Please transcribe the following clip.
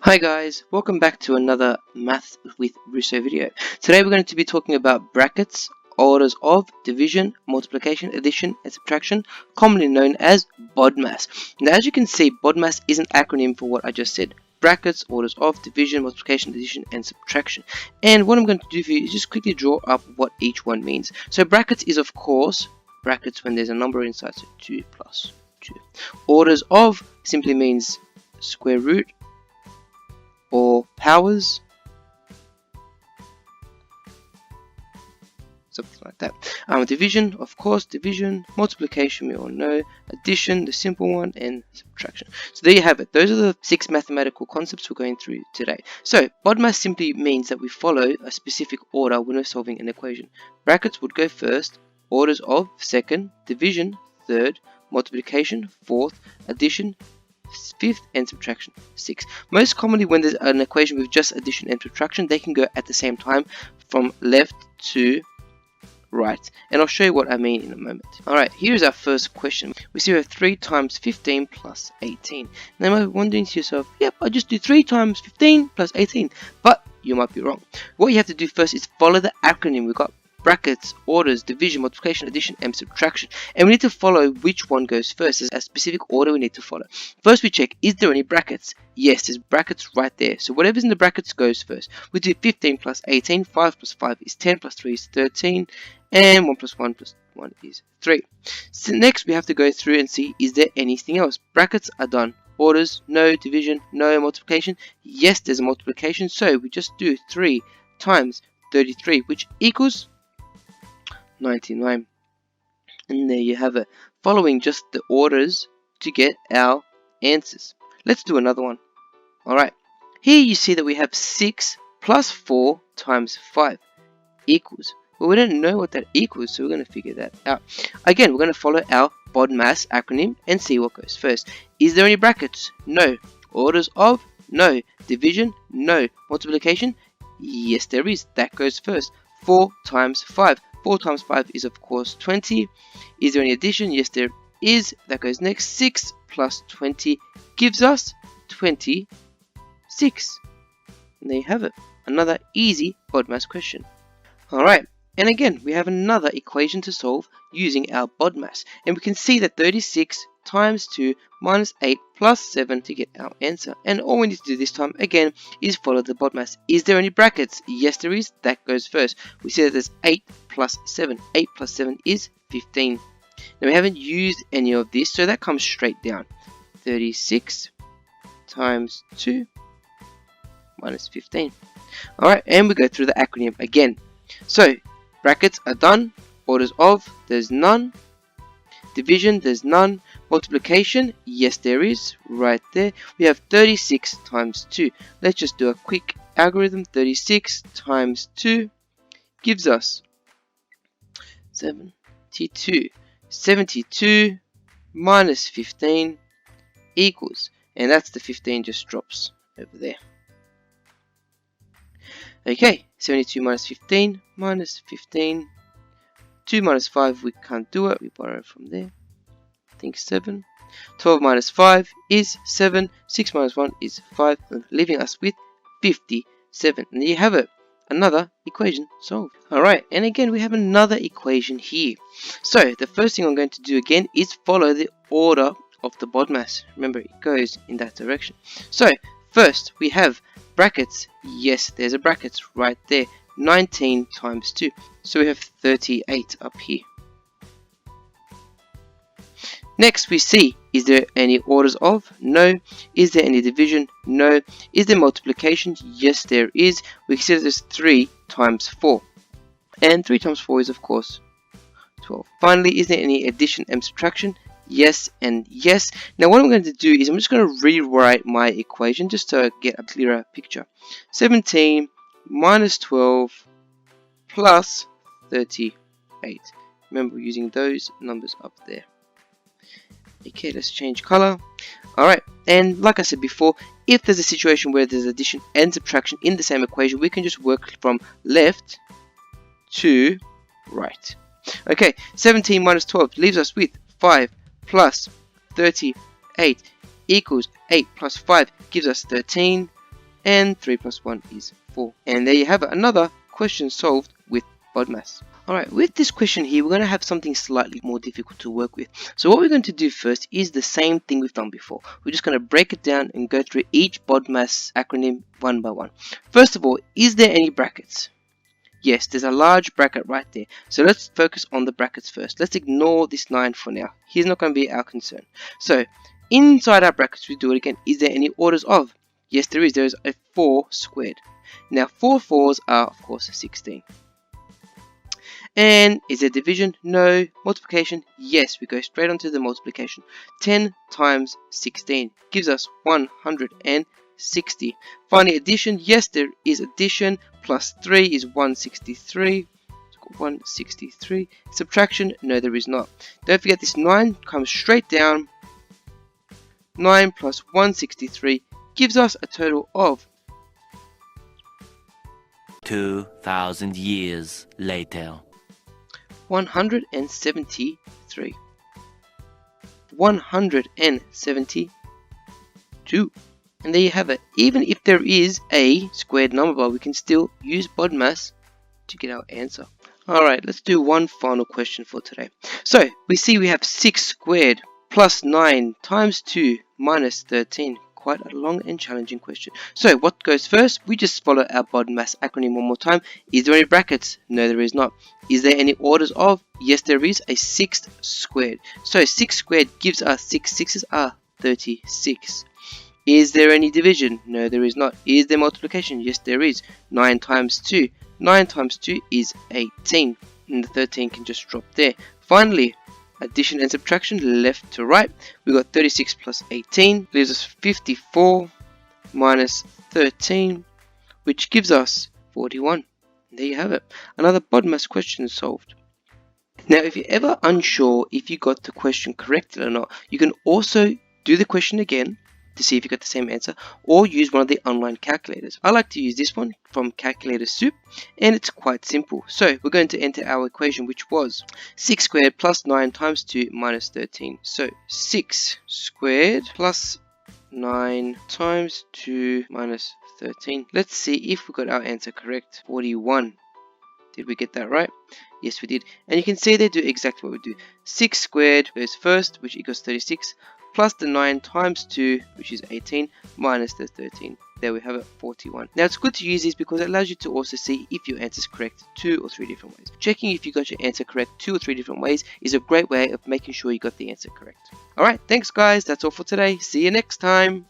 Hi guys, welcome back to another Math with Russo video. Today we're going to be talking about brackets, orders of division, multiplication, addition, and subtraction, commonly known as Bodmas. Now as you can see, Bodmas is an acronym for what I just said. Brackets, orders of division, multiplication, addition, and subtraction. And what I'm going to do for you is just quickly draw up what each one means. So brackets is of course brackets when there's a number inside, so 2 plus 2. Orders of simply means square root or powers, something like that. Division, of course, division, multiplication, we all know, addition, the simple one, and subtraction. So there you have it. Those are the 6 mathematical concepts we're going through today. So Bodmas simply means that we follow a specific order when we're solving an equation. Brackets would go first, orders of second, division third, multiplication fourth, addition fifth, and subtraction 6th. Most commonly when there's an equation with just addition and subtraction, they can go at the same time from left to right, and I'll show you what I mean in a moment. Alright, here's our first question. We see we have 3 times 15 plus 18. Now you might be wondering to yourself, yep, I just do 3 times 15 plus 18, but you might be wrong. What you have to do first is follow the acronym. We've got brackets, orders, division, multiplication, addition, and subtraction. And we need to follow which one goes first. There's a specific order we need to follow. First we check, is there any brackets? Yes, there's brackets right there. So whatever's in the brackets goes first. We do 15 plus 18, 5 plus 5 is 10, plus 3 is 13, and 1 plus 1 plus 1 is 3. So next we have to go through and see, is there anything else? Brackets are done. Orders, no. Division, no. Multiplication, yes, there's a multiplication. So we just do 3 times 33, which equals 99. And there you have it, following just the orders to get our answers. Let's do another one. Alright, here you see that we have 6 plus 4 times 5 equals, well, we don't know what that equals, so we're going to figure that out. Again, we're going to follow our Bodmas acronym and see what goes first. Is there any brackets? No. Orders of? No. Division? No. Multiplication? Yes, there is. That goes first. 4 times 5. 4 times 5 is of course 20. Is there any addition? Yes, there is. That goes next. 6 plus 20 gives us 26. And there you have it. Another easy Bodmas question. Alright, and again we have another equation to solve using our Bodmas. And we can see that 36 times 2 minus 8 plus 7 to get our answer. And all we need to do this time again is follow the Bodmas. Is there any brackets? Yes, there is. That goes first. We see that there's 8 plus 7. 8 plus 7 is 15. Now we haven't used any of this, so that comes straight down. 36 times 2 minus 15. Alright, and we go through the acronym again. So brackets are done. Orders of, there's none. Division, there's none. Multiplication, yes there is, right there. We have 36 times 2. Let's just do a quick algorithm. 36 times 2 gives us 72. 72 minus 15 equals, and that's the 15 just drops over there. Okay, 72 minus 15 minus 15. 2 minus 5, we can't do it, we borrow from there. I think 7. 12 minus 5 is 7. 6 minus 1 is 5, leaving us with 57. And there you have it, another equation solved. Alright, and again we have another equation here. So the first thing I'm going to do again is follow the order of the Bodmas. Remember, it goes in that direction. So first we have brackets. Yes, there's a brackets right there. 19 times 2. So we have 38 up here. Next we see, is there any orders of? No. Is there any division? No. Is there multiplication? Yes, there is. We see that there's 3 times 4. And 3 times 4 is of course 12. Finally, is there any addition and subtraction? Yes and yes. Now what I'm going to do is I'm just going to rewrite my equation just to get a clearer picture. 17 minus 12 plus 38. Remember, we're using those numbers up there. Okay, let's change color. Alright, and like I said before, if there's a situation where there's addition and subtraction in the same equation, we can just work from left to right. Okay, 17 minus 12 leaves us with 5 plus 38 equals 8 plus 5 gives us 13, and 3 plus 1 is 4. And there you have it, another question solved with Bodmas. Alright, with this question here, we're going to have something slightly more difficult to work with. So what we're going to do first is the same thing we've done before. We're just going to break it down and go through each Bodmas acronym one by one. First of all, is there any brackets? Yes, there's a large bracket right there. So let's focus on the brackets first. Let's ignore this 9 for now. Here's not going to be our concern. So inside our brackets, we do it again. Is there any orders of? Yes, there is. There is a 4 squared. Now 4 4s are of course 16. And is there division? No. Multiplication? Yes, we go straight onto the multiplication. 10 times 16 gives us 160. Finally, addition? Yes, there is addition. Plus 3 is 163. 163. Subtraction? No, there is not. Don't forget this 9 comes straight down. 9 plus 163 gives us a total of 2,000 years later. 173. 172. And there you have it. Even if there is a squared number, we can still use Bodmas to get our answer. Alright, let's do one final question for today. So, we see we have 6 squared plus 9 times 2 minus 13. Quite a long and challenging question. So what goes first? We just follow our Bodmas acronym one more time. Is there any brackets? No, there is not. Is there any orders of? Yes, there is. A 6 squared. So 6 squared gives us 6 6s are 36. Is there any division? No, there is not. Is there multiplication? Yes, there is. 9 times 2. 9 times 2 is 18. And the 13 can just drop there. Finally, addition and subtraction left to right. We got 36 plus 18 leaves us 54 minus 13, which gives us 41. And there you have it. Another Bodmas question solved. Now, if you're ever unsure if you got the question correctly or not, you can also do the question again to see if you got the same answer, or use one of the online calculators. I like to use this one from Calculator Soup, and it's quite simple. So we're going to enter our equation, which was 6 squared plus 9 times 2 minus 13. So 6 squared plus 9 times 2 minus 13. Let's see if we got our answer correct. 41. Did we get that right? Yes, we did. And you can see they do exactly what we do. 6 squared goes first, which equals 36, plus the 9 times 2, which is 18, minus the 13. There we have it, 41. Now it's good to use this because it allows you to also see if your answer is correct 2 or 3 different ways. Checking if you got your answer correct 2 or 3 different ways is a great way of making sure you got the answer correct. Alright, thanks guys, that's all for today. See you next time.